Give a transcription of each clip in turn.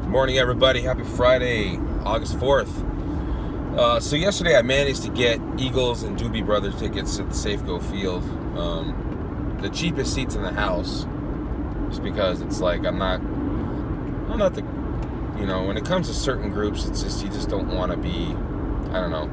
Good morning, everybody. Happy Friday, August 4th. So yesterday I managed to get Eagles and Doobie Brothers tickets at the Safeco Field. The cheapest seats in the house, just because it's like I'm not the, when it comes to certain groups, it's just, you just don't want to be, I don't know.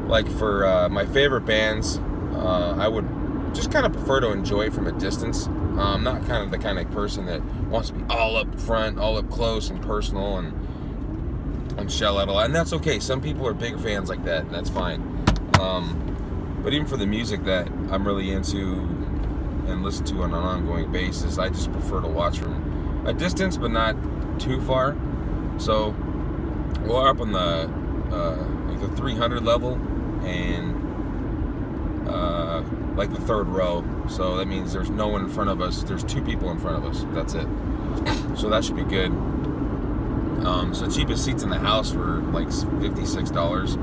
Like for my favorite bands, I would just kind of prefer to enjoy it from a distance. I'm not the kind of person that wants to be all up front, all up close and personal and shell out a lot. And that's okay. Some people are big fans like that, and that's fine. But even for the music that I'm really into and listen to on an ongoing basis, I just prefer to watch from a distance, but not too far. So we're up on the 300 level and like the third row. So that means there's no one in front of us. There's two people in front of us. That's it. So that should be good. So cheapest seats in the house were like $56,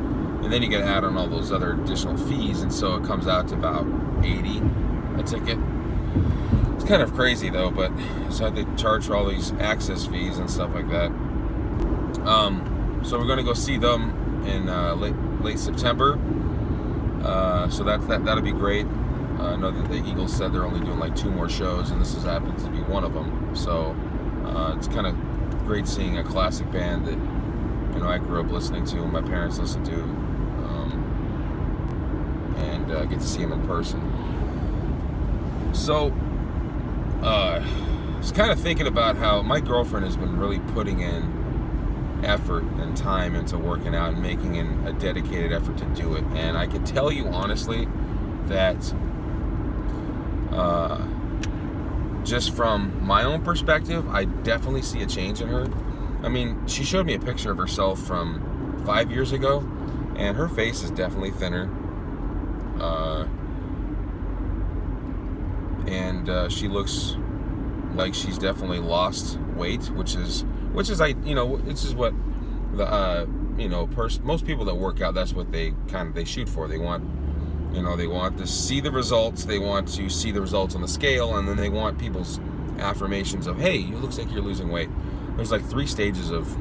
and then you got to add on all those other additional fees, and so it comes out to about $80 a ticket. It's kind of crazy though, but so they charge for all these access fees and stuff like that. So we're going to go see them in late September. So that'll be great. I know that the Eagles said they're only doing like 2 more shows, and this happens to be one of them. So it's kind of great seeing a classic band that I grew up listening to, and my parents listened to, and get to see them in person. So I was kind of thinking about how my girlfriend has been really putting in effort and time into working out and making a dedicated effort to do it. And I can tell you honestly that just from my own perspective, I definitely see a change in her. I mean, she showed me a picture of herself from 5 years ago, and her face is definitely thinner. And she looks like she's definitely lost weight, which is what the most people that work out, that's what they shoot for. They want to see the results. They want to see the results on the scale, and then they want people's affirmations of, hey, it looks like you're losing weight. There's like 3 stages of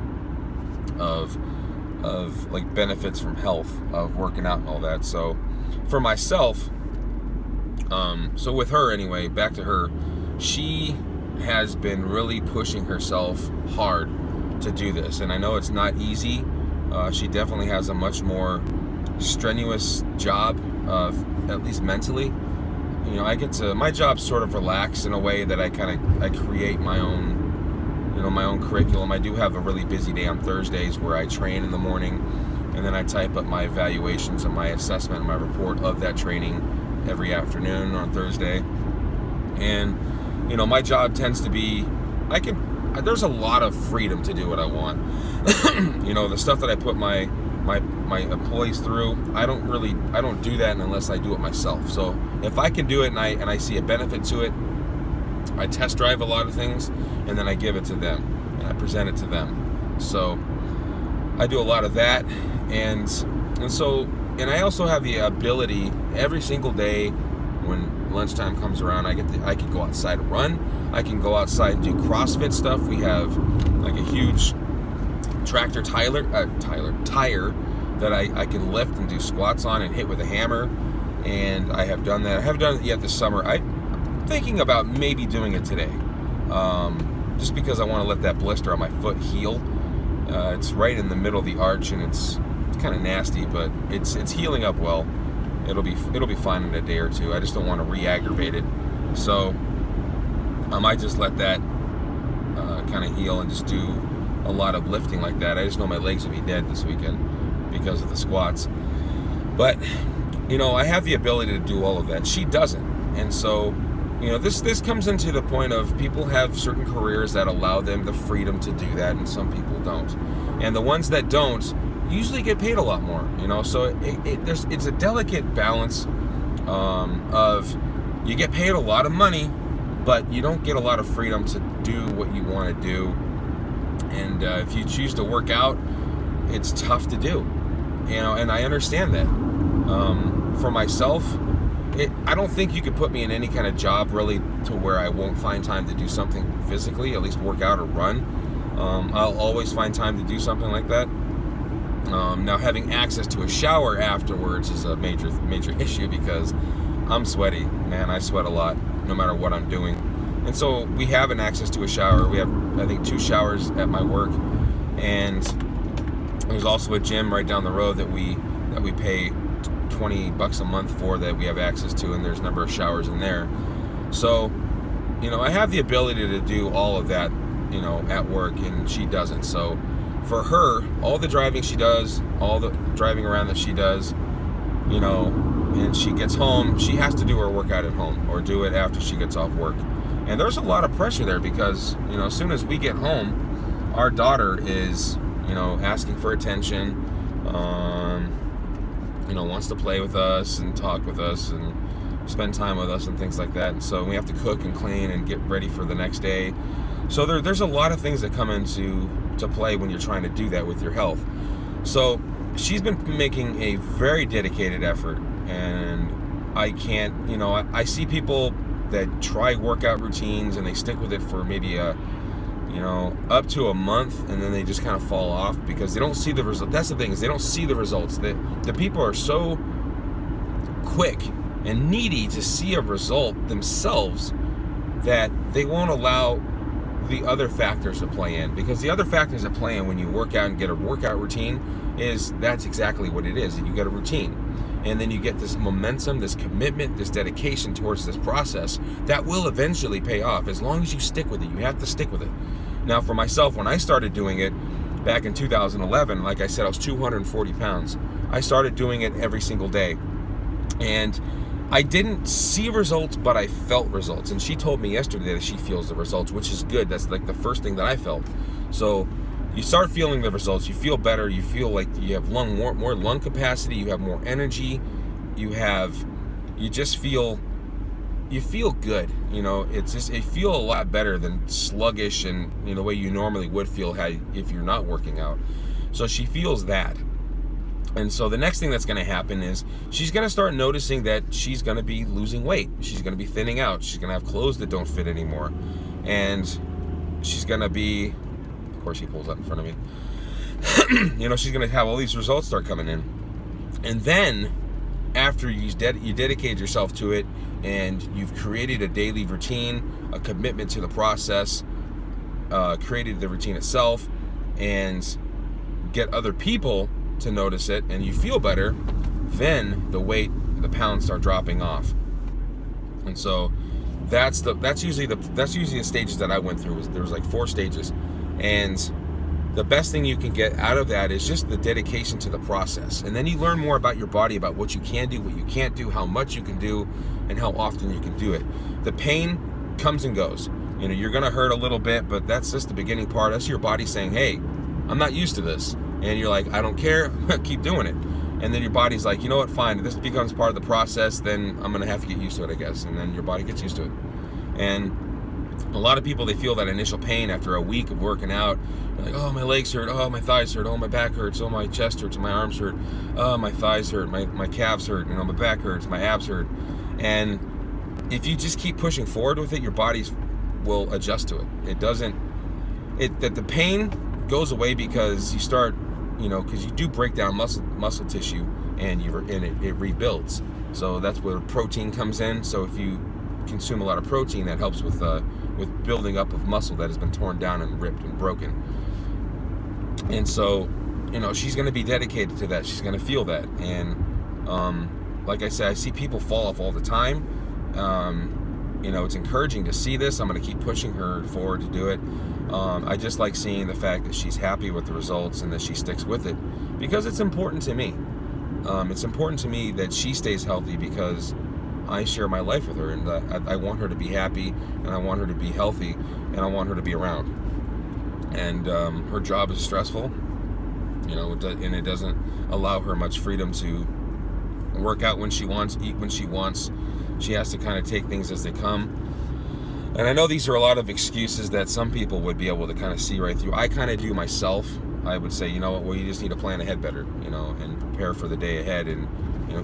like benefits from health of working out and all that. So for myself, so with her anyway, back to her, she has been really pushing herself hard to do this, and I know it's not easy. She definitely has a much more strenuous job, at least mentally. My job's sort of relaxed in a way that I create my own curriculum. I do have a really busy day on Thursdays where I train in the morning, and then I type up my evaluations and my assessment and my report of that training every afternoon on Thursday. And my job tends to be, there's a lot of freedom to do what I want. The stuff that I put my employees through, I don't do that unless I do it myself. So if I can do it and I see a benefit to it, I test drive a lot of things, and then I give it to them and I present it to them. So I do a lot of that, and I also have the ability every single day when lunchtime comes around, I can go outside and run. I can go outside and do CrossFit stuff. We have like a huge tractor tire that I can lift and do squats on and hit with a hammer, and I have done that. I haven't done it yet this summer. I'm thinking about maybe doing it today, just because I want to let that blister on my foot heal. It's right in the middle of the arch, and it's kind of nasty, but it's healing up well. It'll be fine in a day or 2. I just don't want to re-aggravate it. So I might just let that kind of heal and just do a lot of lifting like that. I just know my legs will be dead this weekend because of the squats. But I have the ability to do all of that. She doesn't. And so this comes into the point of people have certain careers that allow them the freedom to do that, and some people don't. And the ones that don't usually get paid a lot more, so it's a delicate balance of you get paid a lot of money, but you don't get a lot of freedom to do what you want to do. And if you choose to work out, it's tough to do, and I understand that. For myself, I don't think you could put me in any kind of job really to where I won't find time to do something physically, at least work out or run. I'll always find time to do something like that. Now, having access to a shower afterwards is a major issue, because I'm sweaty, man. I sweat a lot, no matter what I'm doing. And so we have an access to a shower. We have, I think, 2 showers at my work, and there's also a gym right down the road that we pay $20 a month for, that we have access to, and there's a number of showers in there. So, I have the ability to do all of that, at work, and she doesn't. So for her, all the driving she does, all the driving around that she does, and she gets home, she has to do her workout at home or do it after she gets off work. And there's a lot of pressure there, because, as soon as we get home, our daughter is, asking for attention, wants to play with us and talk with us and spend time with us and things like that. And so we have to cook and clean and get ready for the next day. So there's a lot of things that come into play when you're trying to do that with your health. So she's been making a very dedicated effort, and I can't, I see people that try workout routines and they stick with it for maybe up to a month, and then they just kind of fall off because they don't see the result. That's the thing, is they don't see the results. The people are so quick and needy to see a result themselves that they won't allow the other factors to play in, because the other factors that play in when you work out and get a workout routine is, that's exactly what it is. You get a routine, and then you get this momentum, this commitment, this dedication towards this process that will eventually pay off, as long as you stick with it. You have to stick with it. Now, for myself, when I started doing it back in 2011, like I said, I was 240 pounds. I started doing it every single day, and I didn't see results, but I felt results. And she told me yesterday that she feels the results, which is good. That's like the first thing that I felt. So you start feeling the results, you feel better, you feel like you have more lung capacity, you have more energy, you just feel good. You feel a lot better than sluggish and the way you normally would feel if you're not working out. So she feels that. And so the next thing that's going to happen is she's going to start noticing that she's going to be losing weight. She's going to be thinning out. She's going to have clothes that don't fit anymore. And she's going to be, of course he pulls up in front of me, she's going to have all these results start coming in. And then after you dedicate yourself to it, and you've created a daily routine, a commitment to the process, created the routine itself, and get other people to notice it, and you feel better, then the pounds start dropping off. And so that's usually the stages that I went through. There was like 4 stages, and the best thing you can get out of that is just the dedication to the process. And then you learn more about your body, about what you can do, what you can't do, how much you can do, and how often you can do it. The pain comes and goes. You're gonna hurt a little bit, but that's just the beginning part. That's your body saying, hey, I'm not used to this. And you're like, I don't care, keep doing it. And then your body's like, you know what, fine, if this becomes part of the process, then I'm gonna have to get used to it, I guess. And then your body gets used to it. And a lot of people, they feel that initial pain after a week of working out. They're like, oh, my legs hurt, oh, my thighs hurt, oh, my back hurts, oh, my chest hurts, my arms hurt, oh, my thighs hurt, my calves hurt, my back hurts, my abs hurt. And if you just keep pushing forward with it, your body will adjust to it. The pain goes away because you start, because you do break down muscle tissue, and it rebuilds. So that's where protein comes in. So if you consume a lot of protein, that helps with building up of muscle that has been torn down and ripped and broken. And so, she's going to be dedicated to that. She's going to feel that. And like I said, I see people fall off all the time. It's encouraging to see this. I'm going to keep pushing her forward to do it. I just like seeing the fact that she's happy with the results and that she sticks with it, because it's important to me. It's important to me that she stays healthy, because I share my life with her, and I want her to be happy, and I want her to be healthy, and I want her to be around. And her job is stressful, and it doesn't allow her much freedom to work out when she wants, eat when she wants. She has to kind of take things as they come. And I know these are a lot of excuses that some people would be able to kind of see right through. I kind of do myself. I would say, well, you just need to plan ahead better, and prepare for the day ahead, and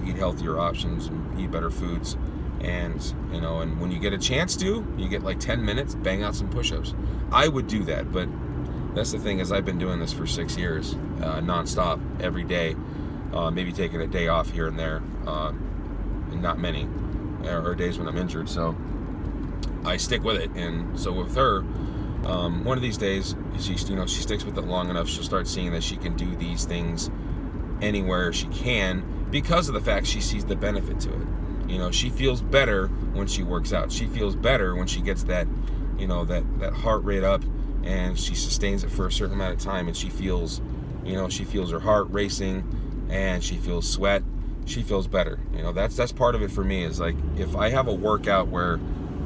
eat healthier options and eat better foods. And when you get a chance to, you get like 10 minutes, bang out some push-ups. I would do that, but That's the thing, is I've been doing this for 6 years, nonstop, every day, maybe taking a day off here and there, and not many, or days when I'm injured. So I stick with it. And so with her, one of these days, she sticks with it long enough, she'll start seeing that she can do these things anywhere she can, because of the fact she sees the benefit to it. She feels better when she works out. She feels better when she gets that, that heart rate up, and she sustains it for a certain amount of time, and she feels her heart racing, and she feels sweat. She feels better. That's part of it for me, is like, if I have a workout where,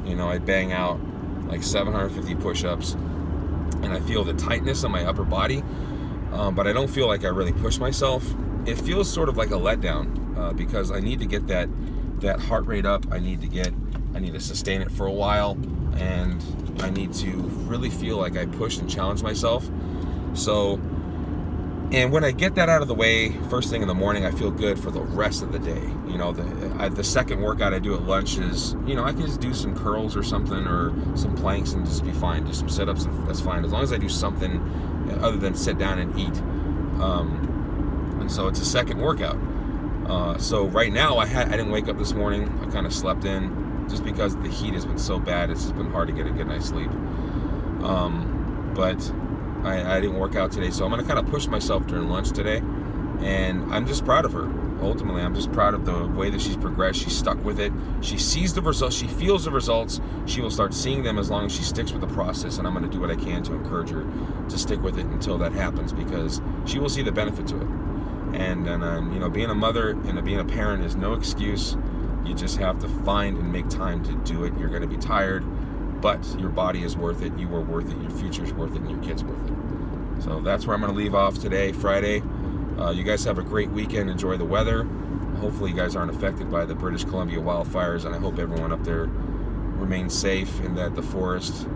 I bang out like 750 push-ups, and I feel the tightness in my upper body, but I don't feel like I really push myself, it feels sort of like a letdown, because I need to get that heart rate up. I need to sustain it for a while, and I need to really feel like I push and challenge myself. So, and when I get that out of the way first thing in the morning, I feel good for the rest of the day. The second workout I do at lunch is, I can just do some curls or something, or some planks, and just be fine. Do some sit-ups, and that's fine, as long as I do something other than sit down and eat. And so it's a second workout. So right now, I didn't wake up this morning. I kind of slept in, just because the heat has been so bad. It's just been hard to get a good night's sleep. But I didn't work out today, so I'm going to kind of push myself during lunch today, and I'm just proud of her. Ultimately, I'm just proud of the way that she's progressed. She's stuck with it. She sees the results. She feels the results. She will start seeing them as long as she sticks with the process, and I'm going to do what I can to encourage her to stick with it until that happens, because she will see the benefit to it. And being a mother and being a parent is no excuse. You just have to find and make time to do it. You're going to be tired, but your body is worth it. You are worth it. Your future is worth it, and your kid's worth it. So that's where I'm going to leave off today, Friday. You guys have a great weekend. Enjoy the weather. Hopefully you guys aren't affected by the British Columbia wildfires, and I hope everyone up there remains safe, and that the forests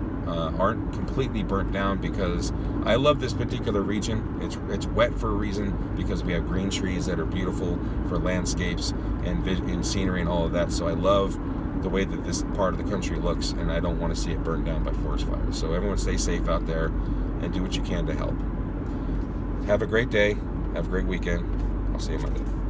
aren't completely burnt down, because I love this particular region. It's wet for a reason, because we have green trees that are beautiful for landscapes and scenery and all of that. So I love the way that this part of the country looks, and I don't want to see it burned down by forest fires. So everyone stay safe out there, and do what you can to help. Have a great day. Have a great weekend. I'll see you Monday.